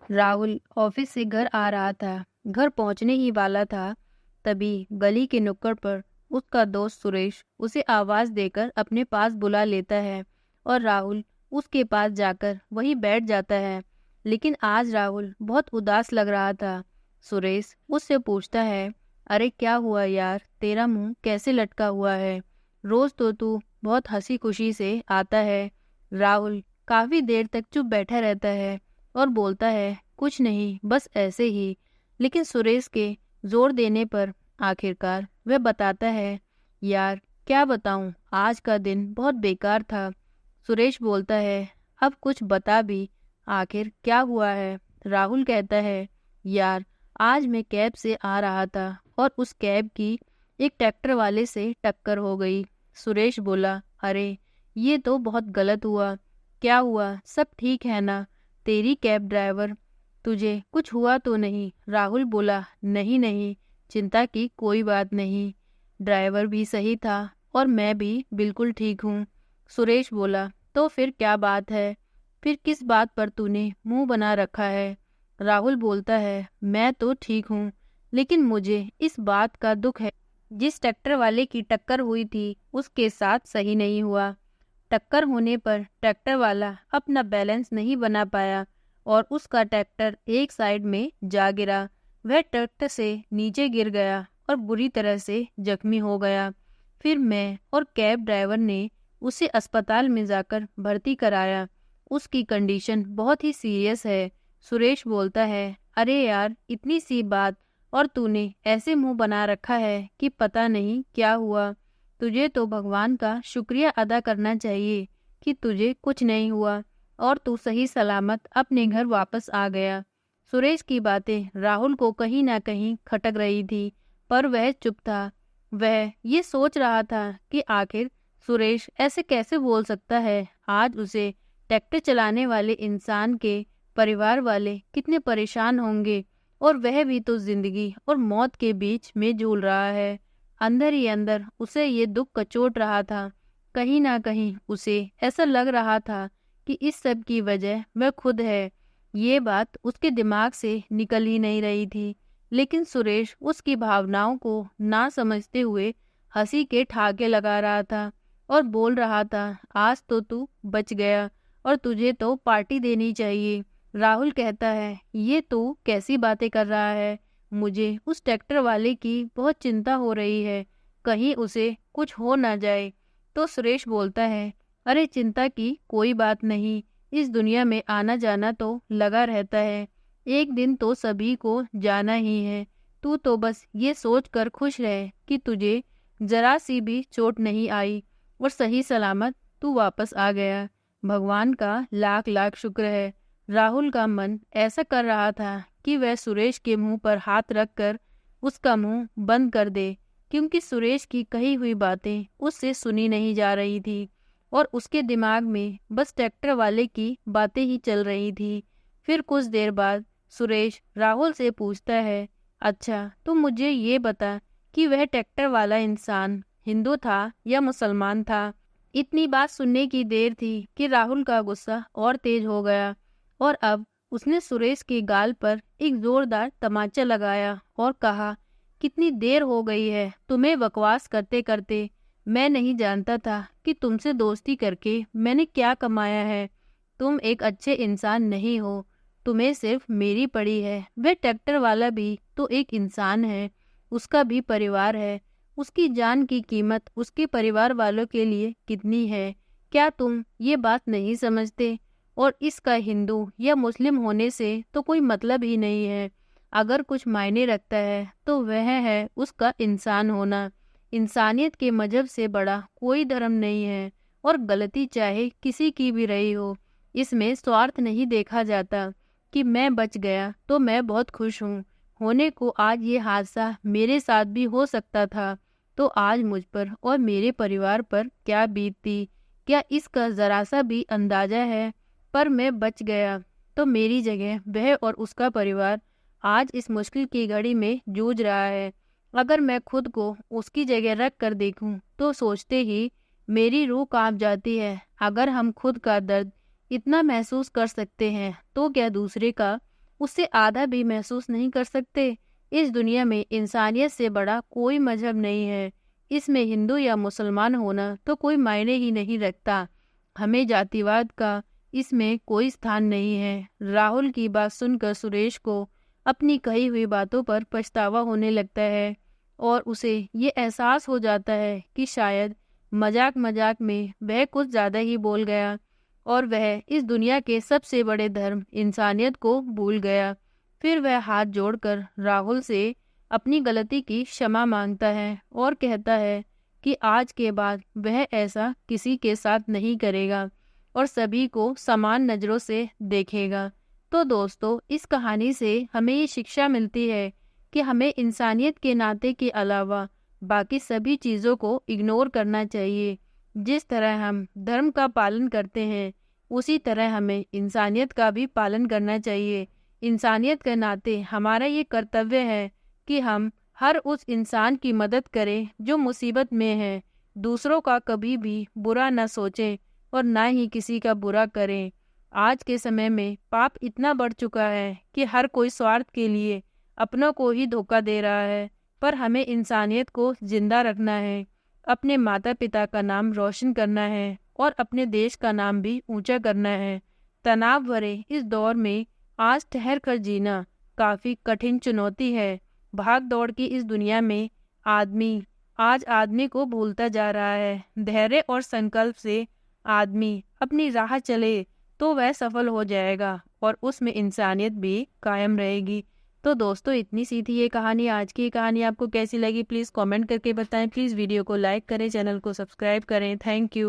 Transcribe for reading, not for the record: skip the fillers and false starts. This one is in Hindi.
राहुल ऑफिस से घर आ रहा था। घर पहुंचने ही वाला था, तभी गली के नुक्कड़ पर उसका दोस्त सुरेश उसे आवाज देकर अपने पास बुला लेता है और राहुल उसके पास जाकर वहीं बैठ जाता है। लेकिन आज राहुल बहुत उदास लग रहा था। सुरेश उससे पूछता है, अरे क्या हुआ यार, तेरा मुंह कैसे लटका हुआ है? रोज तो तू बहुत हंसी खुशी से आता है। राहुल काफी देर तक चुप बैठा रहता है और बोलता है, कुछ नहीं, बस ऐसे ही। लेकिन सुरेश के जोर देने पर आखिरकार वह बताता है, यार क्या बताऊं, आज का दिन बहुत बेकार था। सुरेश बोलता है, अब कुछ बता भी, आखिर क्या हुआ है? राहुल कहता है, यार आज मैं कैब से आ रहा था और उस कैब की एक ट्रैक्टर वाले से टक्कर हो गई। सुरेश बोला, अरे ये तो बहुत गलत हुआ। क्या हुआ, सब ठीक है ना? तेरी कैब ड्राइवर, तुझे कुछ हुआ तो नहीं? राहुल बोला, नहीं नहीं, चिंता की कोई बात नहीं, ड्राइवर भी सही था और मैं भी बिल्कुल ठीक हूँ। सुरेश बोला, तो फिर क्या बात है? फिर किस बात पर तूने मुंह बना रखा है? राहुल बोलता है, मैं तो ठीक हूँ, लेकिन मुझे इस बात का दुख है, जिस ट्रैक्टर वाले की टक्कर हुई थी उसके साथ सही नहीं हुआ। टक्कर होने पर ट्रैक्टर वाला अपना बैलेंस नहीं बना पाया और उसका ट्रैक्टर एक साइड में जा गिरा। वह ट्रैक्टर से नीचे गिर गया और बुरी तरह से जख्मी हो गया। फिर मैं और कैब ड्राइवर ने उसे अस्पताल में जाकर भर्ती कराया। उसकी कंडीशन बहुत ही सीरियस है। सुरेश बोलता है, अरे यार इतनी सी बात और तूने ऐसे मुंह बना रखा है कि पता नहीं क्या हुआ। तुझे तो भगवान का शुक्रिया अदा करना चाहिए कि तुझे कुछ नहीं हुआ और तू सही सलामत अपने घर वापस आ गया। सुरेश की बातें राहुल को कहीं ना कहीं खटक रही थी, पर वह चुप था। वह ये सोच रहा था कि आखिर सुरेश ऐसे कैसे बोल सकता है। आज उसे ट्रैक्टर चलाने वाले इंसान के परिवार वाले कितने परेशान होंगे और वह भी तो जिंदगी और मौत के बीच में झूल रहा है। अंदर ही अंदर उसे ये दुख कचोट रहा था। कहीं ना कहीं उसे ऐसा लग रहा था कि इस सब की वजह वह खुद है। ये बात उसके दिमाग से निकल ही नहीं रही थी। लेकिन सुरेश उसकी भावनाओं को ना समझते हुए हंसी के ठहाके लगा रहा था और बोल रहा था, आज तो तू बच गया और तुझे तो पार्टी देनी चाहिए। राहुल कहता है, ये तू कैसी बातें कर रहा है? मुझे उस ट्रैक्टर वाले की बहुत चिंता हो रही है, कहीं उसे कुछ हो ना जाए। तो सुरेश बोलता है, अरे चिंता की कोई बात नहीं, इस दुनिया में आना जाना तो लगा रहता है, एक दिन तो सभी को जाना ही है। तू तो बस ये सोच कर खुश रहे कि तुझे जरा सी भी चोट नहीं आई और सही सलामत तू वापस आ गया। भगवान का लाख लाख शुक्र है। राहुल का मन ऐसा कर रहा था कि वह सुरेश के मुंह पर हाथ रखकर उसका मुंह बंद कर दे, क्योंकि सुरेश की कही हुई बातें उससे सुनी नहीं जा रही थी और उसके दिमाग में बस ट्रैक्टर वाले की बातें ही चल रही थी। फिर कुछ देर बाद सुरेश राहुल से पूछता है, अच्छा तुम मुझे ये बता कि वह ट्रैक्टर वाला इंसान हिंदू था या मुसलमान था? इतनी बात सुनने की देर थी कि राहुल का गुस्सा और तेज हो गया और अब उसने सुरेश के गाल पर एक जोरदार तमाचा लगाया और कहा, कितनी देर हो गई है तुम्हें बकवास करते करते। मैं नहीं जानता था कि तुमसे दोस्ती करके मैंने क्या कमाया है। तुम एक अच्छे इंसान नहीं हो, तुम्हें सिर्फ मेरी पड़ी है। वह ट्रैक्टर वाला भी तो एक इंसान है, उसका भी परिवार है। उसकी जान की कीमत उसके परिवार वालों के लिए कितनी है, क्या तुम ये बात नहीं समझते? और इसका हिंदू या मुस्लिम होने से तो कोई मतलब ही नहीं है। अगर कुछ मायने रखता है तो वह है उसका इंसान होना। इंसानियत के मजहब से बड़ा कोई धर्म नहीं है और गलती चाहे किसी की भी रही हो, इसमें स्वार्थ नहीं देखा जाता कि मैं बच गया तो मैं बहुत खुश हूँ। होने को आज ये हादसा मेरे साथ भी हो सकता था, तो आज मुझ पर और मेरे परिवार पर क्या बीतती, क्या इसका जरा सा भी अंदाजा है? पर मैं बच गया तो मेरी जगह वह और उसका परिवार आज इस मुश्किल की घड़ी में जूझ रहा है। अगर मैं खुद को उसकी जगह रख कर देखूं तो सोचते ही मेरी रूह कांप जाती है। अगर हम खुद का दर्द इतना महसूस कर सकते हैं तो क्या दूसरे का उससे आधा भी महसूस नहीं कर सकते। इस दुनिया में इंसानियत से बड़ा कोई मजहब नहीं है। इसमें हिंदू या मुसलमान होना तो कोई मायने ही नहीं रखता। हमें जातिवाद का इसमें कोई स्थान नहीं है। राहुल की बात सुनकर सुरेश को अपनी कही हुई बातों पर पछतावा होने लगता है और उसे ये एहसास हो जाता है कि शायद मजाक मजाक में वह कुछ ज़्यादा ही बोल गया और वह इस दुनिया के सबसे बड़े धर्म इंसानियत को भूल गया। फिर वह हाथ जोड़कर राहुल से अपनी गलती की क्षमा मांगता है और कहता है कि आज के बाद वह ऐसा किसी के साथ नहीं करेगा और सभी को समान नज़रों से देखेगा। तो दोस्तों, इस कहानी से हमें ये शिक्षा मिलती है कि हमें इंसानियत के नाते के अलावा बाकी सभी चीज़ों को इग्नोर करना चाहिए। जिस तरह हम धर्म का पालन करते हैं उसी तरह हमें इंसानियत का भी पालन करना चाहिए। इंसानियत के नाते हमारा ये कर्तव्य है कि हम हर उस इंसान की मदद करें जो मुसीबत में है। दूसरों का कभी भी बुरा न सोचें और ना ही किसी का बुरा करें। आज के समय में पाप इतना बढ़ चुका है कि हर कोई स्वार्थ के लिए अपनों को ही धोखा दे रहा है, पर हमें इंसानियत को जिंदा रखना है, अपने माता पिता का नाम रोशन करना है और अपने देश का नाम भी ऊंचा करना है। तनाव भरे इस दौर में आज ठहर कर जीना काफ़ी कठिन चुनौती है। भाग दौड़ की इस दुनिया में आज आदमी को भूलता जा रहा है। धैर्य और संकल्प से आदमी अपनी राह चले तो वह सफल हो जाएगा और उसमें इंसानियत भी कायम रहेगी। तो दोस्तों, इतनी सी थी ये कहानी। आज की कहानी आपको कैसी लगी प्लीज़ कमेंट करके बताएं। प्लीज़ वीडियो को लाइक करें, चैनल को सब्सक्राइब करें। Thank you.